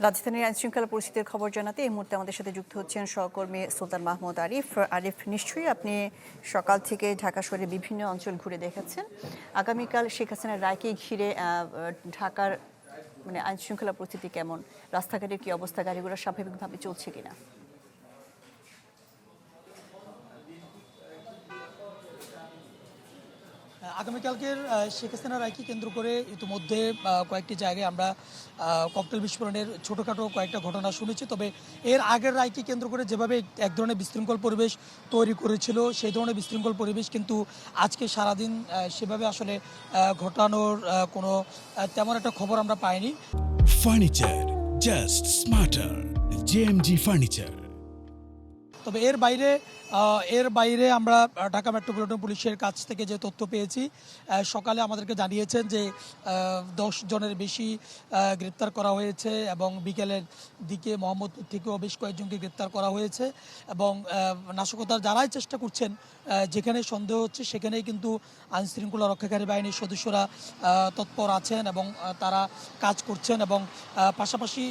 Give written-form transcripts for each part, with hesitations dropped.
রাজধানীর আইনশৃঙ্খলা পরিস্থিতির খবর জানাতে এই মুহূর্তে আমাদের সাথে যুক্ত হচ্ছেন সহকর্মী সুলতান মাহমুদ আরিফ। আরিফ, নিশ্চয়ই আপনি সকাল থেকে ঢাকা শহরে বিভিন্ন অঞ্চল ঘুরে দেখেছেন। আগামীকাল শেখ হাসিনার রায়কে ঘিরে ঢাকার আইনশৃঙ্খলা পরিস্থিতি কেমন, রাস্তাঘাটের কি অবস্থা, গাড়িগুলো স্বাভাবিকভাবে চলছে কিনা? আগামীকালকের শেখ হাসিনা রায়কে কেন্দ্র করে ইতিমধ্যে কয়েকটি জায়গায় আমরা ককটেল বিস্ফোরণের ছোটোখাটো কয়েকটা ঘটনা শুনেছি। তবে এর আগের রায়কে কেন্দ্র করে যেভাবে এক ধরনের বিশৃঙ্খল পরিবেশ তৈরি করেছিল, সেই ধরনের বিশৃঙ্খল পরিবেশ কিন্তু আজকে সারাদিন সেভাবে আসলে ঘটানোর কোনো তেমন একটা খবর আমরা পাইনি। Furniture just smarter, JMG furniture. তবে এর বাইরে আমরা ঢাকা মেট্রোপলিটন পুলিশের কাছ থেকে যে তথ্য পেয়েছি, সকালে আমাদেরকে জানিয়েছেন যে 10 জনের বেশি গ্রেপ্তার করা হয়েছে এবং বিকেলের দিকে মোহাম্মদপুর থেকেও বেশ কয়েকজনকে গ্রেপ্তার করা হয়েছে এবং নাশকতার যারাই চেষ্টা করছেন, যেখানে সন্দেহ হচ্ছে সেখানেই কিন্তু আইনশৃঙ্খলা রক্ষাকারী বাহিনীর সদস্যরা তৎপর আছেন এবং তারা কাজ করছেন এবং পাশাপাশি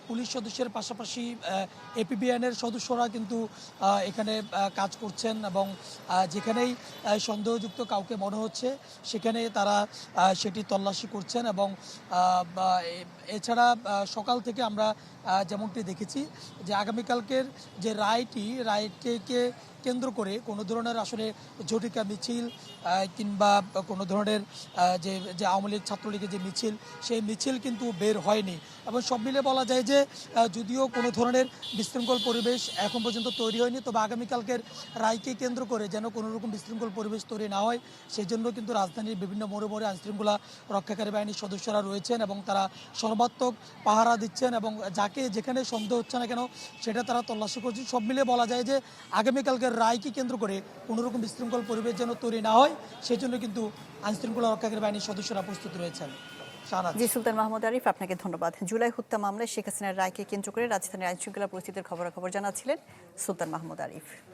পুলিশ সদস্যের পাশাপাশি এপিবিএনের সদস্যরা কিন্তু এখানে কাজ করছেন এবং যেখানেই সন্দেহযুক্ত কাউকে মনে হচ্ছে সেখানে তারা সেটি তল্লাশি করছেন এবং এছাড়া সকাল থেকে আমরা যেমনটি দেখেছি যে আগামীকালকের যে রায়কে কেন্দ্র করে কোনো ধরনের আসলে ঝটিকা মিছিল কিংবা কোনো ধরনের যে আওয়ামী লীগ ছাত্রলীগের যে মিছিল, সেই মিছিল কিন্তু বের হয়নি এবং সব মিলে বলা যায় যে যদিও কোনো ধরনের বিশৃঙ্খল পরিবেশ এখন পর্যন্ত তৈরি হয়নি, তবে আগামীকালকের রায়কে কেন্দ্র করে যেন কোনো রকম বিশৃঙ্খল পরিবেশ তৈরি না হয় সেই জন্য কিন্তু রাজধানীর বিভিন্ন মোড়ে মোড়ে আইনশৃঙ্খলা রক্ষাকারী বাহিনীর সদস্যরা রয়েছেন এবং তারা সর্বাত্মক পাহারা দিচ্ছেন এবং যাকে যেখানে সন্দেহ হচ্ছে না কেন সেটা তারা তল্লাশি করছেন। সব মিলিয়ে বলা যায় যে আগামীকালকের রায়কে কেন্দ্র করে কোনোরকম বিশৃঙ্খল পরিবেশ যেন তৈরি না হয় সেই জন্য কিন্তু আইনশৃঙ্খলা রক্ষাকারী বাহিনীর সদস্যরা প্রস্তুত রয়েছেন। জি, সুলতান মাহমুদ আরিফ, আপনাকে ধন্যবাদ। জুলাই হত্যা মামলায় শেখ হাসিনার রায়কে কেন্দ্র করে রাজধানীর আইনশৃঙ্খলা পরিস্থিতির খবরাখবর জানাচ্ছিলেন সুলতান মাহমুদ আরিফ।